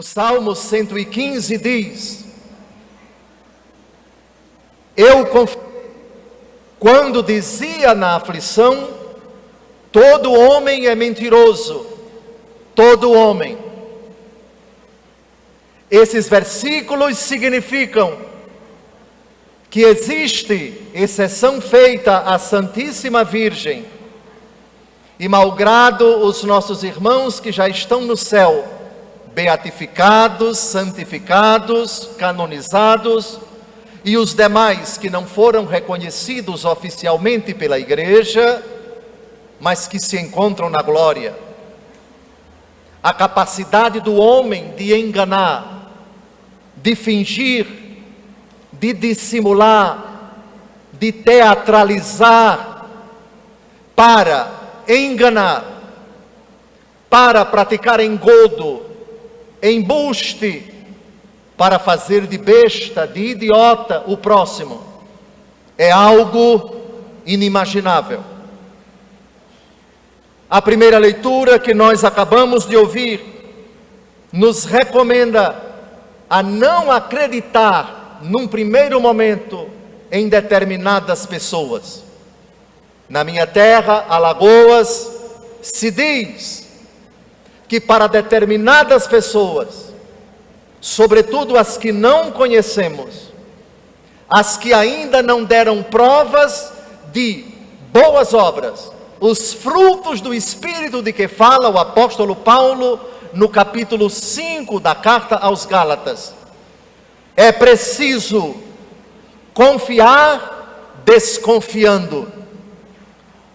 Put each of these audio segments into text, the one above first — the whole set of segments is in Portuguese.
O Salmo 115 diz: eu confio, quando dizia na aflição, todo homem é mentiroso, todo homem. Esses versículos significam que existe exceção feita à Santíssima Virgem, e malgrado os nossos irmãos que já estão no céu, beatificados, santificados, canonizados, e os demais que não foram reconhecidos oficialmente pela Igreja, mas que se encontram na glória, a capacidade do homem de enganar, de fingir, de dissimular, de teatralizar, para enganar, para praticar engodo, embuste, para fazer de besta, de idiota o próximo, é algo inimaginável. A primeira leitura que nós acabamos de ouvir nos recomenda a não acreditar num primeiro momento em determinadas pessoas. Na minha terra, Alagoas, se diz que para determinadas pessoas, sobretudo as que não conhecemos, as que ainda não deram provas de boas obras, os frutos do Espírito de que fala o apóstolo Paulo no capítulo 5 da carta aos Gálatas, é preciso confiar desconfiando.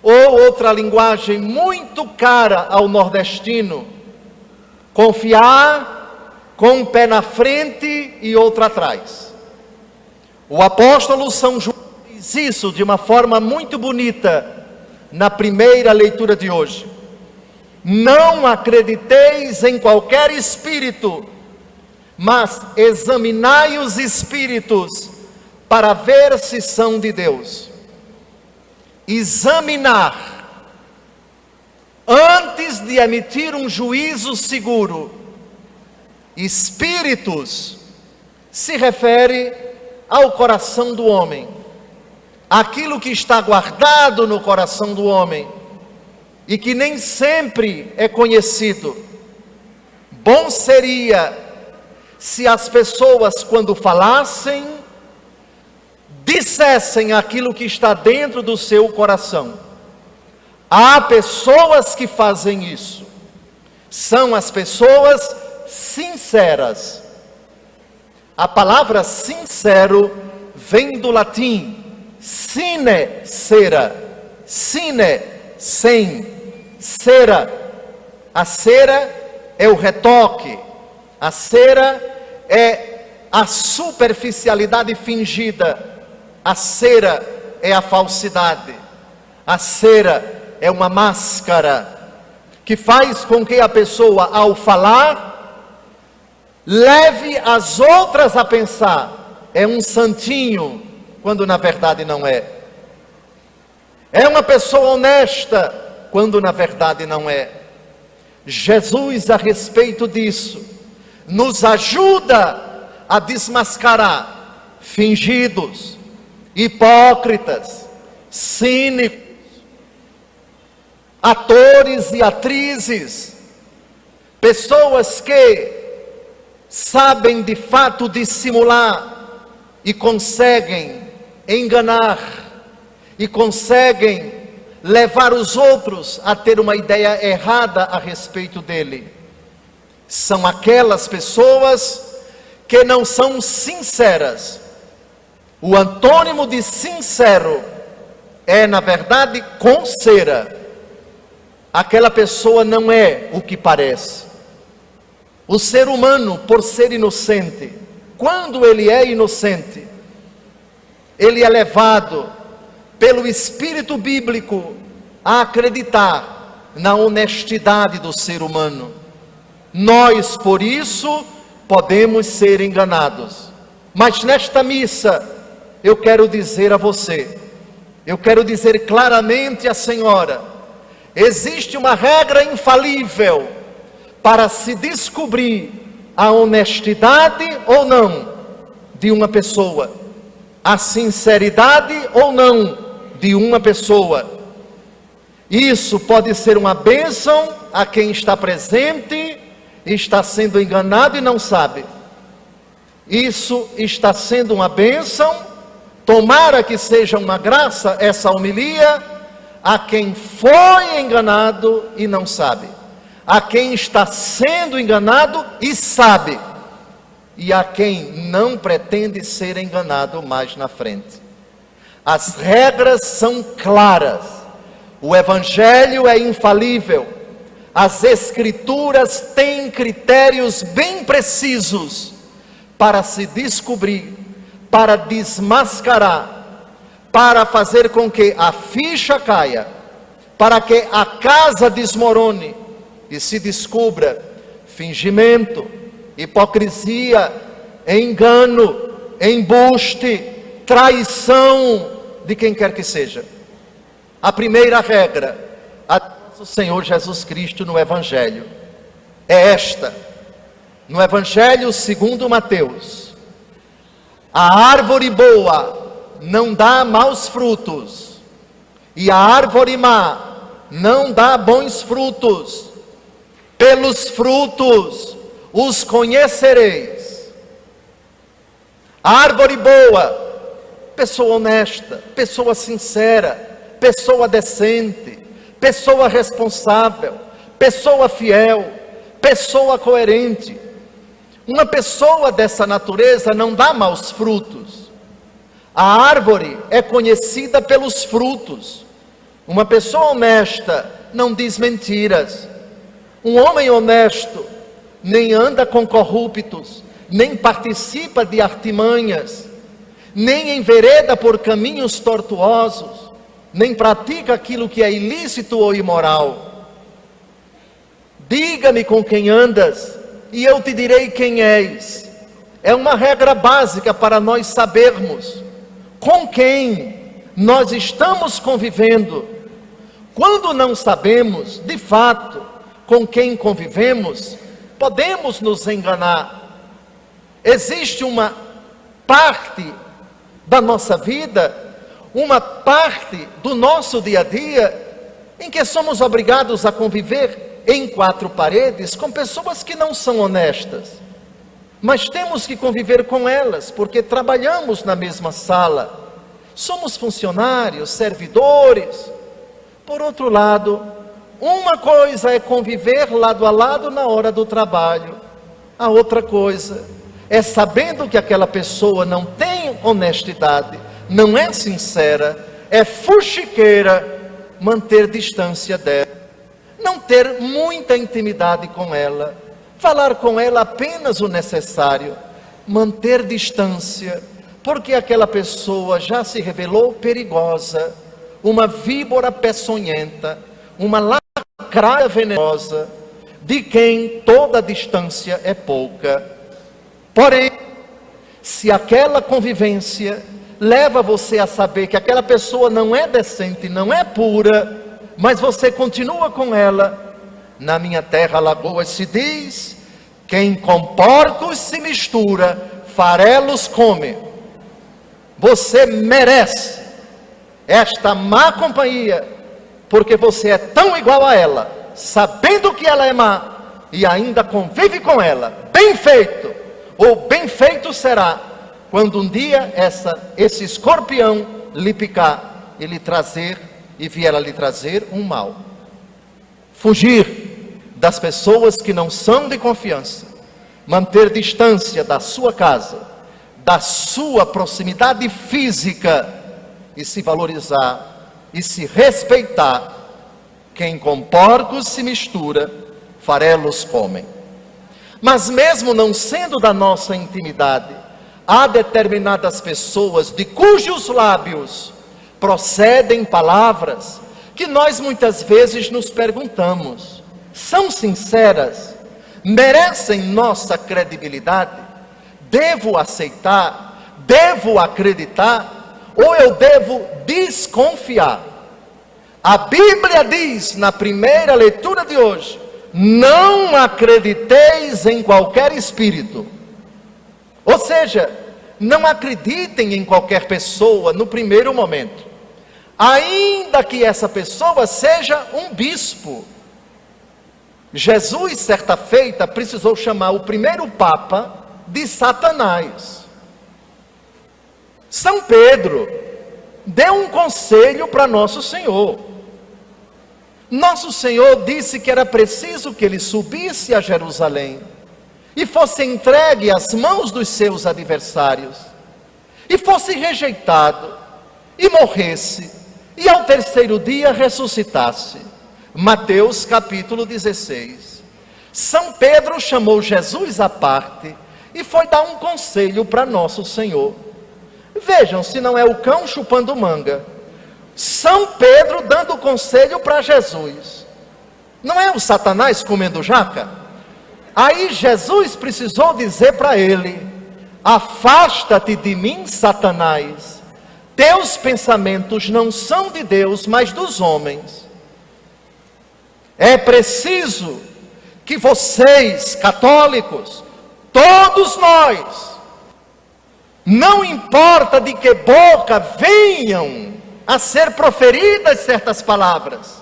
Ou outra linguagem muito cara ao nordestino, confiar com um pé na frente e outro atrás. O apóstolo São João diz isso de uma forma muito bonita na primeira leitura de hoje. Não acrediteis em qualquer espírito, mas examinai os espíritos para ver se são de Deus. Examinar antes de emitir um juízo seguro. Espíritos se refere ao coração do homem, aquilo que está guardado no coração do homem e que nem sempre é conhecido. Bom seria se as pessoas, quando falassem, dissessem aquilo que está dentro do seu coração. Há pessoas que fazem isso, são as pessoas sinceras. A palavra sincero vem do latim sine cera, sine, sem, cera. A cera é o retoque, a cera é a superficialidade fingida, a cera é a falsidade, a cera é uma máscara que faz com que a pessoa, ao falar, leve as outras a pensar, é um santinho, quando na verdade não é. É uma pessoa honesta, quando na verdade não é. Jesus, a respeito disso, nos ajuda a desmascarar fingidos, hipócritas, cínicos, atores e atrizes, pessoas que sabem de fato dissimular e conseguem enganar e conseguem levar os outros a ter uma ideia errada a respeito dele. São aquelas pessoas que não são sinceras. O antônimo de sincero é, na verdade, com cera. Aquela pessoa não é o que parece. O ser humano, por ser inocente, quando ele é inocente, ele é levado pelo Espírito bíblico a acreditar na honestidade do ser humano. Nós, por isso, podemos ser enganados. Mas nesta missa, eu quero dizer a você, eu quero dizer claramente à senhora, existe uma regra infalível para se descobrir a honestidade ou não de uma pessoa, a sinceridade ou não de uma pessoa. Isso pode ser uma bênção a quem está presente e está sendo enganado e não sabe. Isso está sendo uma bênção, tomara que seja uma graça essa homilia, a quem foi enganado e não sabe, a quem está sendo enganado e sabe, e a quem não pretende ser enganado mais na frente. As regras são claras, o Evangelho é infalível, as Escrituras têm critérios bem precisos para se descobrir, para desmascarar, para fazer com que a ficha caia, para que a casa desmorone e se descubra fingimento, hipocrisia, engano, embuste, traição de quem quer que seja. A primeira regra do Senhor Jesus Cristo no Evangelho é esta. No Evangelho segundo Mateus: a árvore boa não dá maus frutos, e a árvore má não dá bons frutos. Pelos frutos os conhecereis. A árvore boa, pessoa honesta, pessoa sincera, pessoa decente, pessoa responsável, pessoa fiel, pessoa coerente. Uma pessoa dessa natureza não dá maus frutos. A árvore é conhecida pelos frutos. Uma pessoa honesta não diz mentiras. Um homem honesto nem anda com corruptos, nem participa de artimanhas, nem envereda por caminhos tortuosos, nem pratica aquilo que é ilícito ou imoral. Diga-me com quem andas, e eu te direi quem és. É uma regra básica para nós sabermos com quem nós estamos convivendo. Quando não sabemos, de fato, com quem convivemos, podemos nos enganar. Existe uma parte da nossa vida, uma parte do nosso dia a dia, em que somos obrigados a conviver em quatro paredes com pessoas que não são honestas, mas temos que conviver com elas, porque trabalhamos na mesma sala, somos funcionários, servidores. Por outro lado, uma coisa é conviver lado a lado na hora do trabalho, a outra coisa é, sabendo que aquela pessoa não tem honestidade, não é sincera, é fuxiqueira, manter distância dela, não ter muita intimidade com ela, falar com ela apenas o necessário, manter distância, porque aquela pessoa já se revelou perigosa, uma víbora peçonhenta, uma lacraia venenosa, de quem toda distância é pouca. Porém, se aquela convivência leva você a saber que aquela pessoa não é decente, não é pura, mas você continua com ela, na minha terra Alagoas se diz: quem com porcos se mistura, farelos come. Você merece esta má companhia, porque você é tão igual a ela, sabendo que ela é má, e ainda convive com ela. Bem feito, ou bem feito será, quando um dia esse escorpião lhe picar e vier a lhe trazer um mal. Fugir das pessoas que não são de confiança, manter distância da sua casa, da sua proximidade física, e se valorizar e se respeitar. Quem com porcos se mistura, farelos comem. Mas mesmo não sendo da nossa intimidade, há determinadas pessoas de cujos lábios procedem palavras que nós muitas vezes nos perguntamos: são sinceras? Merecem nossa credibilidade? Devo aceitar? Devo acreditar? Ou eu devo desconfiar? A Bíblia diz, na primeira leitura de hoje, não acrediteis em qualquer espírito. Ou seja, não acreditem em qualquer pessoa no primeiro momento, ainda que essa pessoa seja um bispo. Jesus, certa feita, precisou chamar o primeiro Papa de Satanás. São Pedro deu um conselho para Nosso Senhor. Nosso Senhor disse que era preciso que ele subisse a Jerusalém e fosse entregue às mãos dos seus adversários, e fosse rejeitado, e morresse, e ao terceiro dia ressuscitasse. Mateus capítulo 16. São Pedro chamou Jesus à parte e foi dar um conselho para Nosso Senhor. Vejam se não é o cão chupando manga. São Pedro dando conselho para Jesus. Não é o Satanás comendo jaca? Aí Jesus precisou dizer para ele: afasta-te de mim, Satanás. Teus pensamentos não são de Deus, mas dos homens. É preciso que vocês, católicos, todos nós, não importa de que boca venham a ser proferidas certas palavras,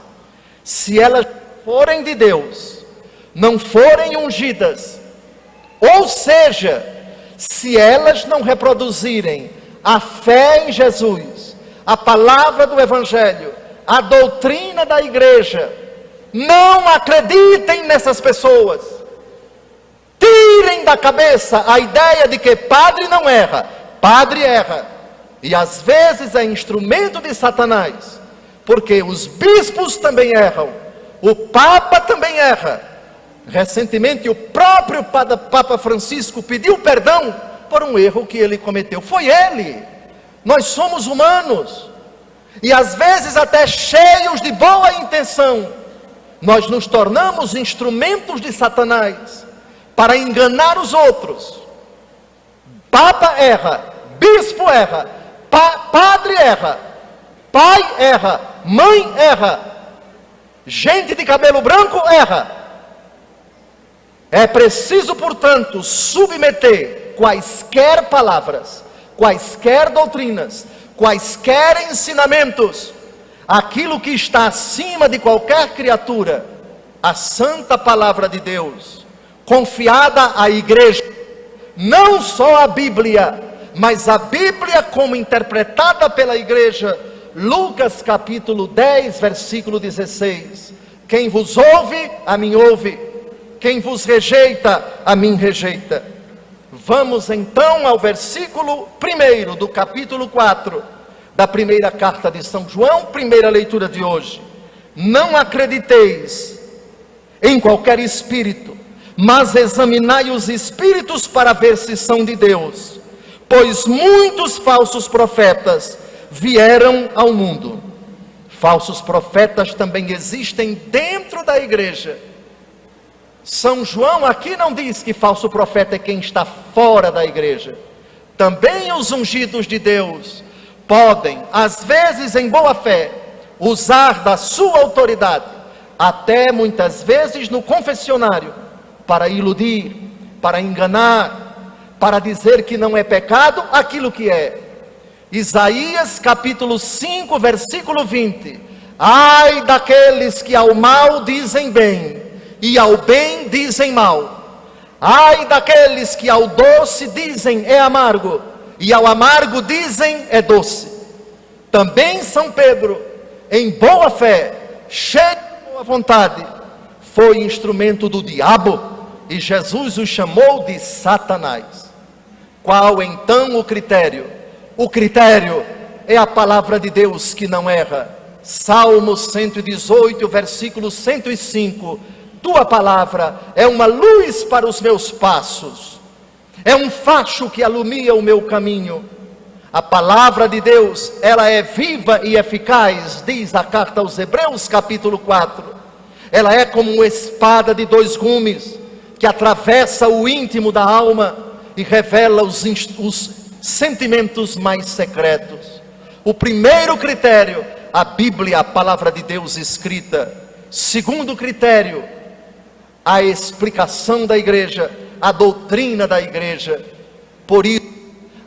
se elas forem de Deus, não forem ungidas, ou seja, se elas não reproduzirem a fé em Jesus, a palavra do Evangelho, a doutrina da igreja, não acreditem nessas pessoas. Tirem da cabeça a ideia de que padre não erra. Padre erra, e às vezes é instrumento de Satanás, porque os bispos também erram, o Papa também erra. Recentemente o próprio Papa Francisco pediu perdão por um erro que ele cometeu. Foi ele. Nós somos humanos, e às vezes até cheios de boa intenção, nós nos tornamos instrumentos de Satanás para enganar os outros. Papa erra, bispo erra, padre erra, pai erra, mãe erra, gente de cabelo branco erra. É preciso, portanto, submeter quaisquer palavras, quaisquer doutrinas, quaisquer ensinamentos, aquilo que está acima de qualquer criatura, a santa palavra de Deus, confiada à igreja, não só a Bíblia, mas a Bíblia como interpretada pela igreja. Lucas capítulo 10, versículo 16, quem vos ouve, a mim ouve, quem vos rejeita, a mim rejeita. Vamos então ao versículo 1 do capítulo 4, da primeira carta de São João, primeira leitura de hoje. Não acrediteis em qualquer espírito, mas examinai os espíritos para ver se são de Deus, pois muitos falsos profetas vieram ao mundo. Falsos profetas também existem dentro da igreja. São João aqui não diz que falso profeta é quem está fora da igreja. Também os ungidos de Deus podem, às vezes em boa fé, usar da sua autoridade, até muitas vezes no confessionário, para iludir, para enganar, para dizer que não é pecado aquilo que é. Isaías capítulo 5, versículo 20: ai daqueles que ao mal dizem bem, e ao bem dizem mal. Ai daqueles que ao doce dizem é amargo, e ao amargo dizem é doce. Também São Pedro, em boa fé, cheio de boa vontade, foi instrumento do diabo, e Jesus o chamou de Satanás. Qual então o critério? O critério é a palavra de Deus que não erra. Salmo 118, versículo 105: tua palavra é uma luz para os meus passos, é um facho que alumia o meu caminho. A palavra de Deus, ela é viva e eficaz, diz a carta aos Hebreus capítulo 4. Ela é como uma espada de dois gumes, que atravessa o íntimo da alma e revela os sentimentos mais secretos. O primeiro critério, a Bíblia, a palavra de Deus escrita. Segundo critério, a explicação da igreja, a doutrina da igreja. Por isso,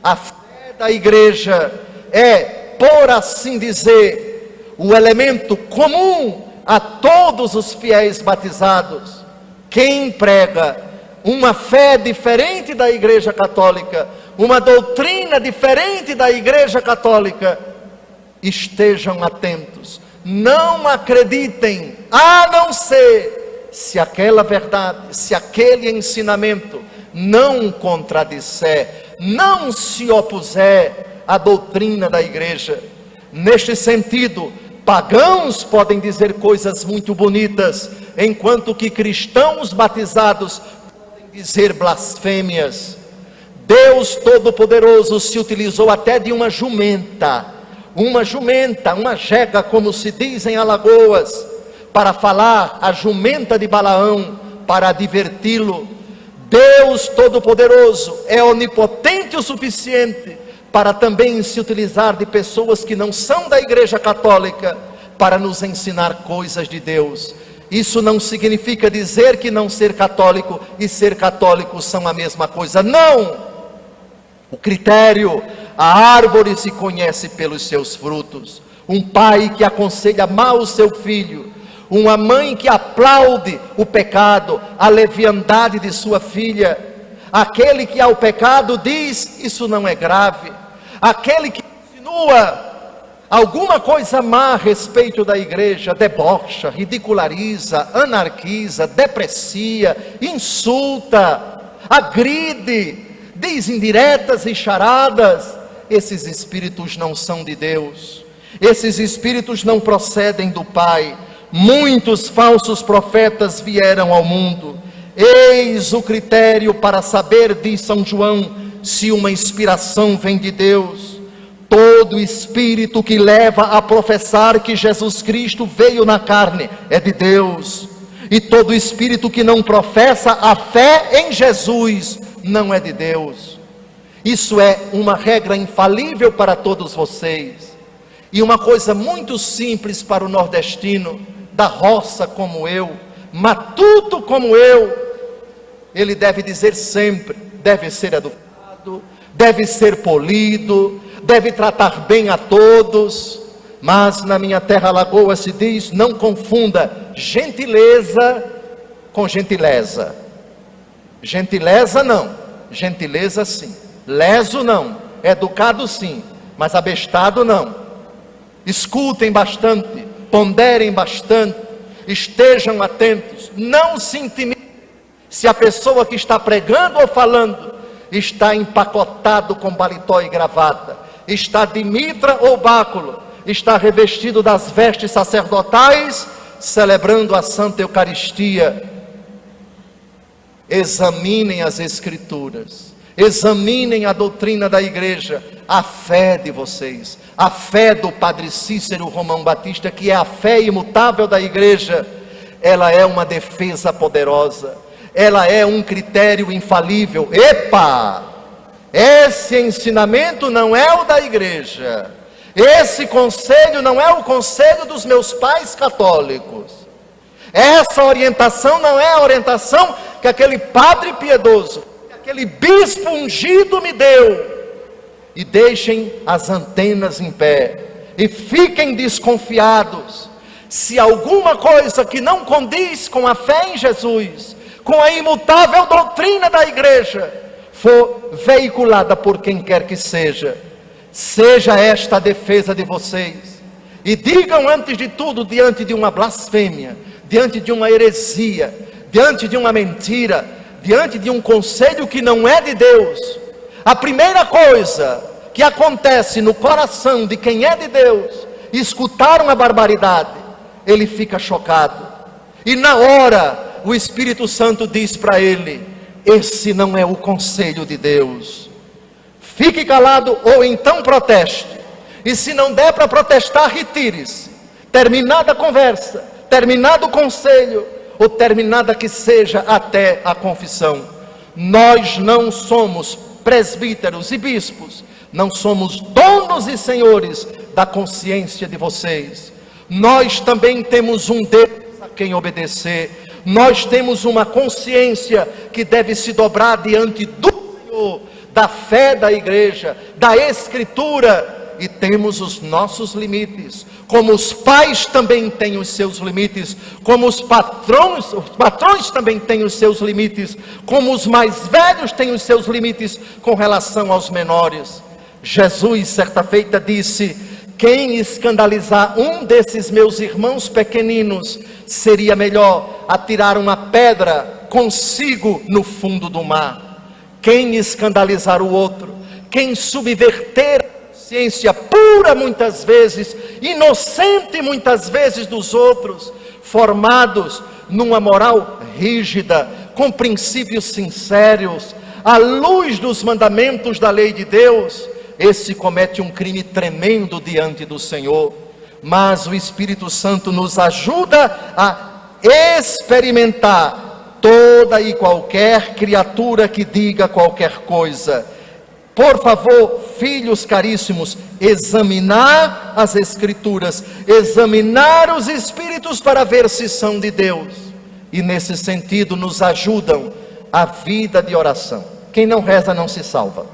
a fé da igreja é, por assim dizer, o elemento comum a todos os fiéis batizados. Quem prega uma fé diferente da igreja católica, uma doutrina diferente da igreja católica, estejam atentos, não acreditem, a não ser se aquela verdade, se aquele ensinamento não contradisser, não se opuser à doutrina da igreja. Neste sentido, pagãos podem dizer coisas muito bonitas, enquanto que cristãos batizados podem dizer blasfêmias. Deus Todo-Poderoso se utilizou até de uma jumenta, uma jega, como se diz em Alagoas, para falar a jumenta de Balaão, para adverti-lo. Deus Todo-Poderoso é onipotente o suficiente para também se utilizar de pessoas que não são da igreja católica, para nos ensinar coisas de Deus. Isso não significa dizer que não ser católico e ser católico são a mesma coisa, não! O critério, a árvore se conhece pelos seus frutos. Um pai que aconselha mal o seu filho, uma mãe que aplaude o pecado, a leviandade de sua filha, aquele que ao pecado diz, isso não é grave, aquele que insinua alguma coisa má a respeito da igreja, debocha, ridiculariza, anarquiza, deprecia, insulta, agride, diz indiretas e charadas. Esses espíritos não são de Deus, esses espíritos não procedem do Pai. Muitos falsos profetas vieram ao mundo. Eis o critério para saber, diz São João, se uma inspiração vem de Deus. Todo espírito que leva a professar que Jesus Cristo veio na carne é de Deus, e todo espírito que não professa a fé em Jesus não é de Deus. Isso é uma regra infalível para todos vocês, e uma coisa muito simples para o nordestino, da roça como eu, matuto como eu. Ele deve dizer sempre, deve ser educado, deve ser polido, deve tratar bem a todos. Mas na minha terra Alagoas se diz, não confunda gentileza com gentileza. Gentileza não, gentileza sim. Leso não, educado sim, mas abestado não. Escutem bastante, ponderem bastante, estejam atentos, não se intimidem se a pessoa que está pregando ou falando está empacotado com paletó e gravata, está de mitra ou báculo, está revestido das vestes sacerdotais, celebrando a Santa Eucaristia. Examinem as Escrituras, examinem a doutrina da igreja, a fé de vocês, a fé do Padre Cícero Romão Batista, que é a fé imutável da igreja. Ela é uma defesa poderosa, ela é um critério infalível. Epa! Esse ensinamento não é o da igreja, esse conselho não é o conselho dos meus pais católicos, essa orientação não é a orientação que aquele padre piedoso, que aquele bispo ungido me deu. E deixem as antenas em pé, e fiquem desconfiados, se alguma coisa que não condiz com a fé em Jesus, com a imutável doutrina da igreja, for veiculada por quem quer que seja, seja esta a defesa de vocês, e digam antes de tudo, diante de uma blasfêmia, diante de uma heresia, diante de uma mentira, diante de um conselho que não é de Deus, a primeira coisa que acontece no coração de quem é de Deus, escutar uma barbaridade, ele fica chocado, e na hora o Espírito Santo diz para ele, esse não é o conselho de Deus, fique calado ou então proteste, e se não der para protestar, retire-se, terminada a conversa, terminado o conselho, ou terminada que seja até a confissão. Nós não somos presbíteros e bispos, não somos donos e senhores da consciência de vocês, nós também temos um Deus a quem obedecer, Nós temos uma consciência que deve se dobrar diante do Senhor, da fé da igreja, da Escritura, e temos os nossos limites, como os pais também têm os seus limites, como os patrões também têm os seus limites, como os mais velhos têm os seus limites com relação aos menores. Jesus certa feita disse: quem escandalizar um desses meus irmãos pequeninos, seria melhor atirar uma pedra consigo no fundo do mar. Quem escandalizar o outro, quem subverter consciência pura muitas vezes, inocente muitas vezes dos outros, formados numa moral rígida, com princípios sinceros, à luz dos mandamentos da lei de Deus, esse comete um crime tremendo diante do Senhor. Mas o Espírito Santo nos ajuda a experimentar toda e qualquer criatura que diga qualquer coisa. Por favor, filhos caríssimos, examinar as Escrituras, examinar os Espíritos para ver se são de Deus. E nesse sentido nos ajudam a vida de oração. Quem não reza não se salva.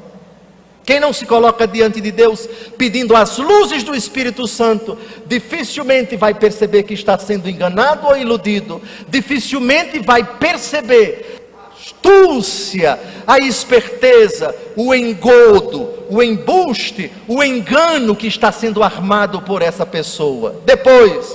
Quem não se coloca diante de Deus pedindo as luzes do Espírito Santo, dificilmente vai perceber que está sendo enganado ou iludido. Dificilmente vai perceber astúcia, a esperteza, o engodo, o embuste, o engano que está sendo armado por essa pessoa. Depois,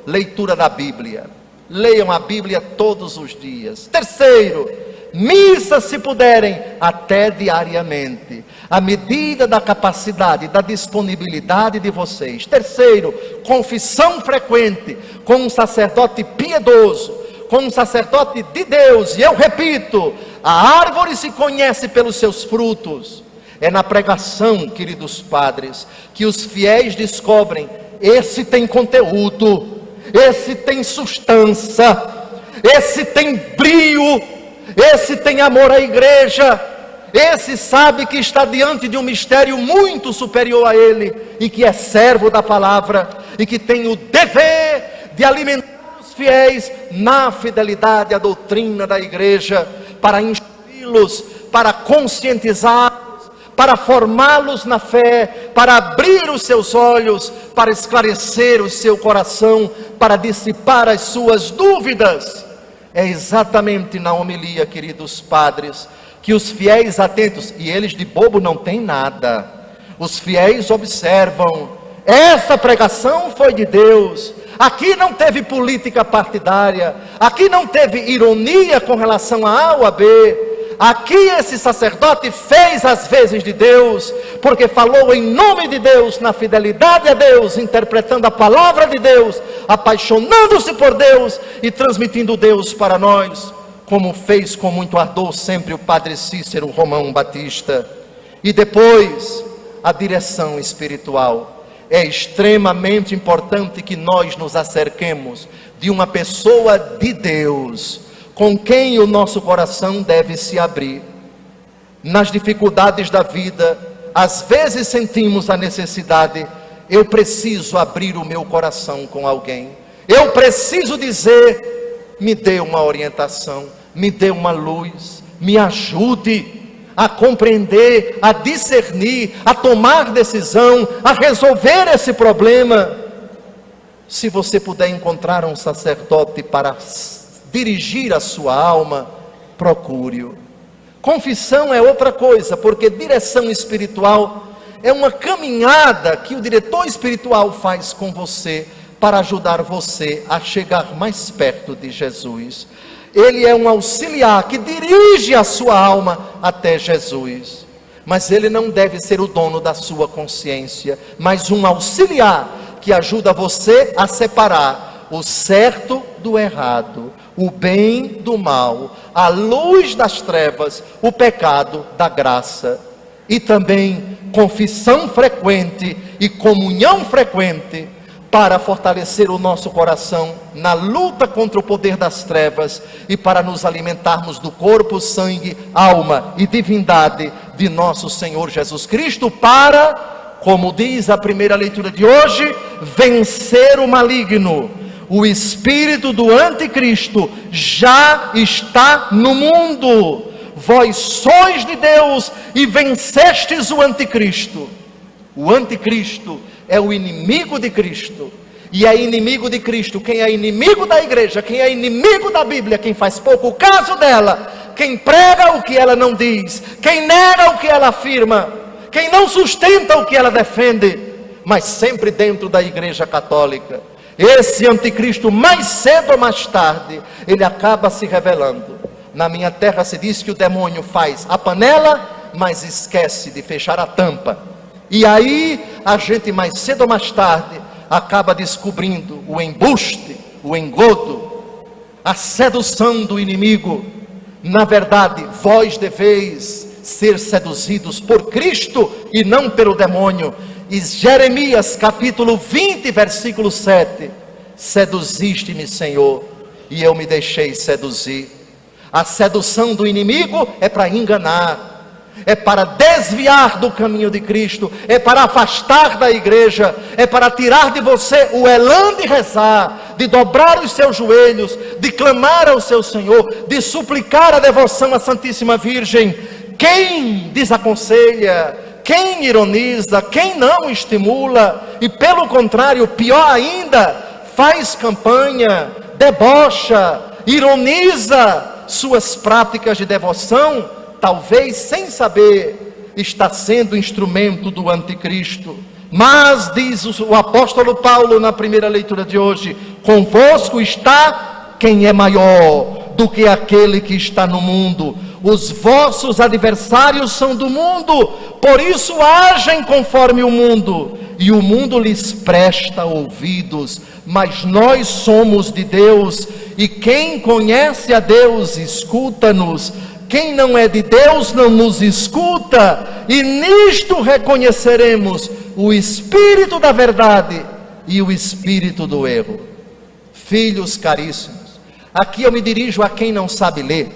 leitura da Bíblia. Leiam a Bíblia todos os dias. Terceiro, missa se puderem, até diariamente, à medida da capacidade, da disponibilidade de vocês. Terceiro, confissão frequente com um sacerdote piedoso, com um sacerdote de Deus. E eu repito, a árvore se conhece pelos seus frutos. É na pregação, queridos padres, que os fiéis descobrem: esse tem conteúdo, esse tem substância, esse tem brio, esse tem amor à igreja, esse sabe que está diante de um mistério muito superior a ele, e que é servo da palavra, e que tem o dever de alimentar fiéis na fidelidade à doutrina da igreja, para instruí-los, para conscientizá-los, para formá-los na fé, para abrir os seus olhos, para esclarecer o seu coração, para dissipar as suas dúvidas. É exatamente na homilia, queridos padres, que os fiéis atentos, e eles de bobo não têm nada, os fiéis observam: essa pregação foi de Deus. Aqui não teve política partidária, aqui não teve ironia com relação a A ou a B, aqui esse sacerdote fez as vezes de Deus, porque falou em nome de Deus, na fidelidade a Deus, interpretando a palavra de Deus, apaixonando-se por Deus e transmitindo Deus para nós, como fez com muito ardor sempre o padre Cícero Romão Batista. E depois, a direção espiritual. É extremamente importante que nós nos acerquemos de uma pessoa de Deus, com quem o nosso coração deve se abrir. Nas dificuldades da vida, às vezes sentimos a necessidade: eu preciso abrir o meu coração com alguém, eu preciso dizer: me dê uma orientação, me dê uma luz, me ajude a compreender, a discernir, a tomar decisão, a resolver esse problema. Se você puder encontrar um sacerdote para dirigir a sua alma, procure-o. Confissão é outra coisa, porque direção espiritual é uma caminhada que o diretor espiritual faz com você, para ajudar você a chegar mais perto de Jesus. Ele é um auxiliar que dirige a sua alma até Jesus, mas ele não deve ser o dono da sua consciência, mas um auxiliar que ajuda você a separar o certo do errado, o bem do mal, a luz das trevas, o pecado da graça. E também confissão frequente e comunhão frequente, para fortalecer o nosso coração na luta contra o poder das trevas e para nos alimentarmos do corpo, sangue, alma e divindade de nosso Senhor Jesus Cristo, para, como diz a primeira leitura de hoje, vencer o maligno. O espírito do anticristo já está no mundo. Vós sois de Deus e vencestes o anticristo. O anticristo é o inimigo de Cristo. E é inimigo de Cristo quem é inimigo da igreja, quem é inimigo da Bíblia, quem faz pouco caso dela, quem prega o que ela não diz, quem nega o que ela afirma, quem não sustenta o que ela defende, mas sempre dentro da igreja católica. Esse anticristo, mais cedo ou mais tarde, ele acaba se revelando. Na minha terra se diz que o demônio faz a panela, mas esquece de fechar a tampa. E aí a gente mais cedo ou mais tarde acaba descobrindo o embuste, o engodo, a sedução do inimigo. Na verdade, vós deveis ser seduzidos por Cristo e não pelo demônio. E Jeremias capítulo 20, versículo 7: seduziste-me, Senhor, e eu me deixei seduzir. A sedução do inimigo é para enganar, é para desviar do caminho de Cristo, é para afastar da igreja, é para tirar de você o elan de rezar, de dobrar os seus joelhos, de clamar ao seu Senhor, de suplicar a devoção à Santíssima Virgem. Quem desaconselha, quem ironiza, quem não estimula, e pelo contrário, pior ainda, faz campanha, debocha, ironiza suas práticas de devoção, talvez sem saber, está sendo instrumento do anticristo. Mas diz o apóstolo Paulo na primeira leitura de hoje: convosco está quem é maior do que aquele que está no mundo. Os vossos adversários são do mundo, por isso agem conforme o mundo, e o mundo lhes presta ouvidos. Mas nós somos de Deus, e quem conhece a Deus escuta-nos. Quem não é de Deus não nos escuta, e nisto reconheceremos o espírito da verdade e o espírito do erro. Filhos caríssimos, aqui eu me dirijo a quem não sabe ler.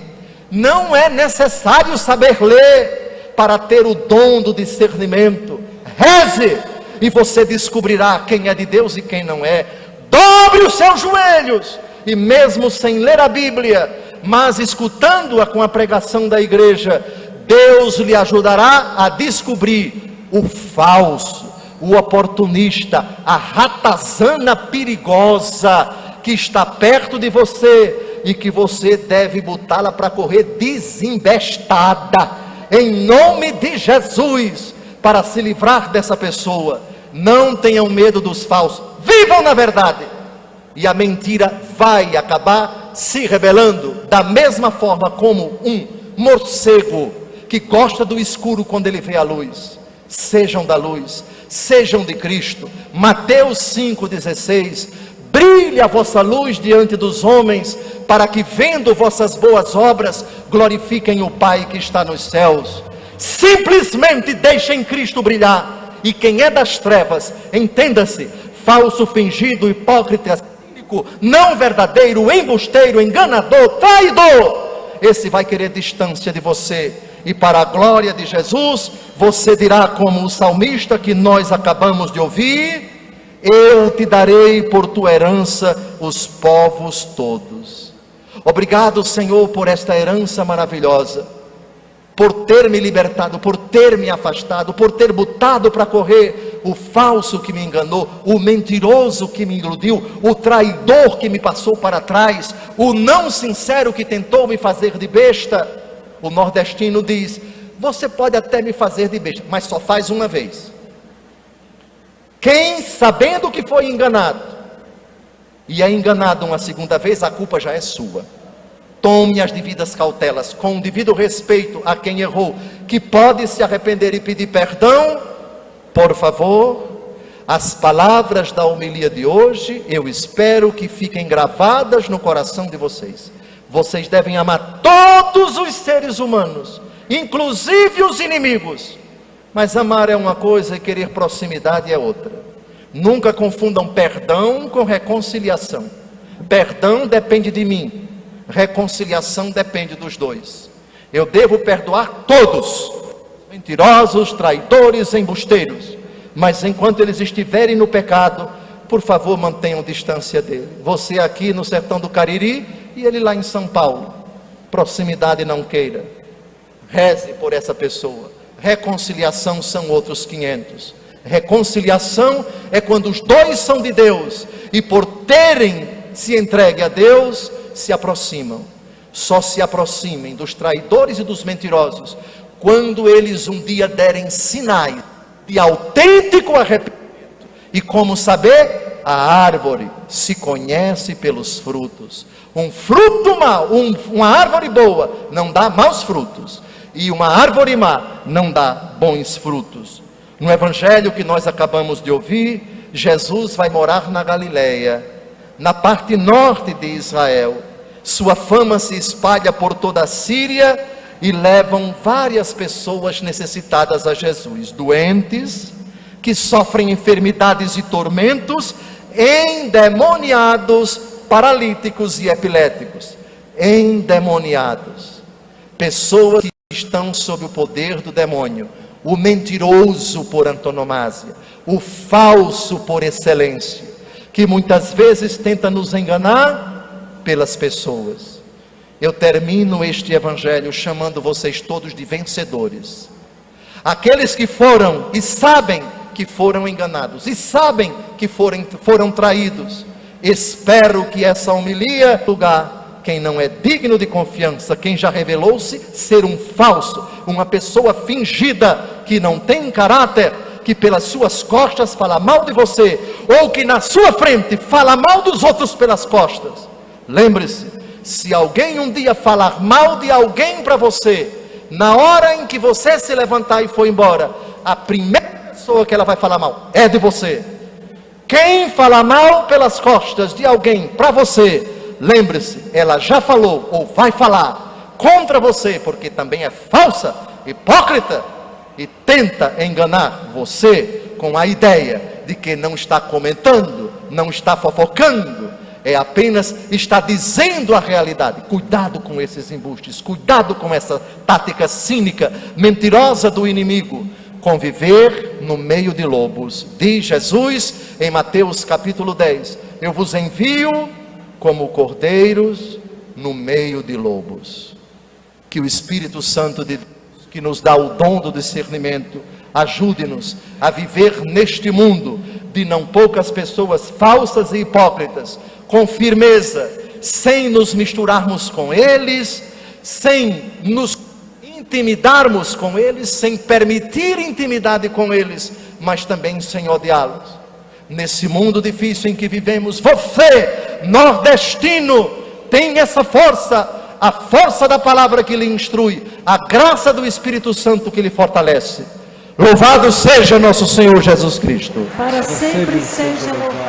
Não é necessário saber ler para ter o dom do discernimento. Reze e você descobrirá quem é de Deus e quem não é. Dobre os seus joelhos, e mesmo sem ler a Bíblia, mas escutando-a com a pregação da igreja, Deus lhe ajudará a descobrir o falso, o oportunista, a ratazana perigosa que está perto de você e que você deve botá-la para correr desembestada, em nome de Jesus, para se livrar dessa pessoa. Não tenham medo dos falsos, vivam na verdade, e a mentira vai acabar se rebelando, da mesma forma como um morcego que gosta do escuro quando ele vê a luz. Sejam da luz, sejam de Cristo. Mateus 5,16: brilhe a vossa luz diante dos homens, para que vendo vossas boas obras, glorifiquem o Pai que está nos céus. Simplesmente deixem Cristo brilhar, e quem é das trevas, entenda-se, falso, fingido, hipócrita, não verdadeiro, embusteiro, enganador, traidor, esse vai querer distância de você, e para a glória de Jesus, você dirá como o salmista que nós acabamos de ouvir: eu te darei por tua herança os povos todos. Obrigado, Senhor, por esta herança maravilhosa, por ter me libertado, por ter me afastado, por ter botado para correr o falso que me enganou, o mentiroso que me iludiu, o traidor que me passou para trás, o não sincero que tentou me fazer de besta. O nordestino diz: você pode até me fazer de besta, mas só faz uma vez. Quem, sabendo que foi enganado, e é enganado uma segunda vez, a culpa já é sua. Tome as devidas cautelas, com o devido respeito a quem errou, que pode se arrepender e pedir perdão. Por favor, as palavras da homilia de hoje, eu espero que fiquem gravadas no coração de vocês. Vocês devem amar todos os seres humanos, inclusive os inimigos. Mas amar é uma coisa e querer proximidade é outra. Nunca confundam perdão com reconciliação. Perdão depende de mim, reconciliação depende dos dois. Eu devo perdoar todos, mentirosos, traidores, embusteiros, mas enquanto eles estiverem no pecado, por favor, mantenham distância dele. Você aqui no sertão do Cariri e ele lá em São Paulo. Proximidade não queira. Reze por essa pessoa. Reconciliação são outros 500. Reconciliação é quando os dois são de Deus e por terem se entregue a Deus, se aproximam. Só se aproximem dos traidores e dos mentirosos quando eles um dia derem sinais de autêntico arrependimento. E como saber? A árvore se conhece pelos frutos. Um fruto mau, uma árvore boa não dá maus frutos, e uma árvore má não dá bons frutos. No evangelho que nós acabamos de ouvir, Jesus vai morar na Galileia, na parte norte de Israel. Sua fama se espalha por toda a Síria e levam várias pessoas necessitadas a Jesus, doentes, que sofrem enfermidades e tormentos, endemoniados, paralíticos e epiléticos. Endemoniados, pessoas que estão sob o poder do demônio, o mentiroso por antonomasia, o falso por excelência, que muitas vezes tenta nos enganar pelas pessoas. Eu termino este evangelho chamando vocês todos de vencedores. Aqueles que foram e sabem que foram enganados, e sabem que foram traídos. Espero que essa homilia lugar, quem não é digno de confiança, quem já revelou-se ser um falso, uma pessoa fingida, que não tem caráter, que pelas suas costas fala mal de você, ou que na sua frente fala mal dos outros pelas costas. Lembre-se, se alguém um dia falar mal de alguém para você, na hora em que você se levantar e for embora, a primeira pessoa que ela vai falar mal é de você. Quem fala mal pelas costas de alguém para você, lembre-se, ela já falou ou vai falar contra você, porque também é falsa, hipócrita, e tenta enganar você com a ideia de que não está comentando, não está fofocando, é apenas está dizendo a realidade. Cuidado com esses embustes, cuidado com essa tática cínica, mentirosa do inimigo. Conviver no meio de lobos. Diz Jesus em Mateus capítulo 10: eu vos envio como cordeiros no meio de lobos. Que o Espírito Santo de Deus, que nos dá o dom do discernimento, ajude-nos a viver neste mundo de não poucas pessoas falsas e hipócritas, com firmeza, sem nos misturarmos com eles, sem nos intimidarmos com eles, sem permitir intimidade com eles, mas também sem odiá-los. Nesse mundo difícil em que vivemos, você, nordestino, tem essa força, a força da palavra que lhe instrui, a graça do Espírito Santo que lhe fortalece. Louvado seja nosso Senhor Jesus Cristo. Para sempre seja louvado.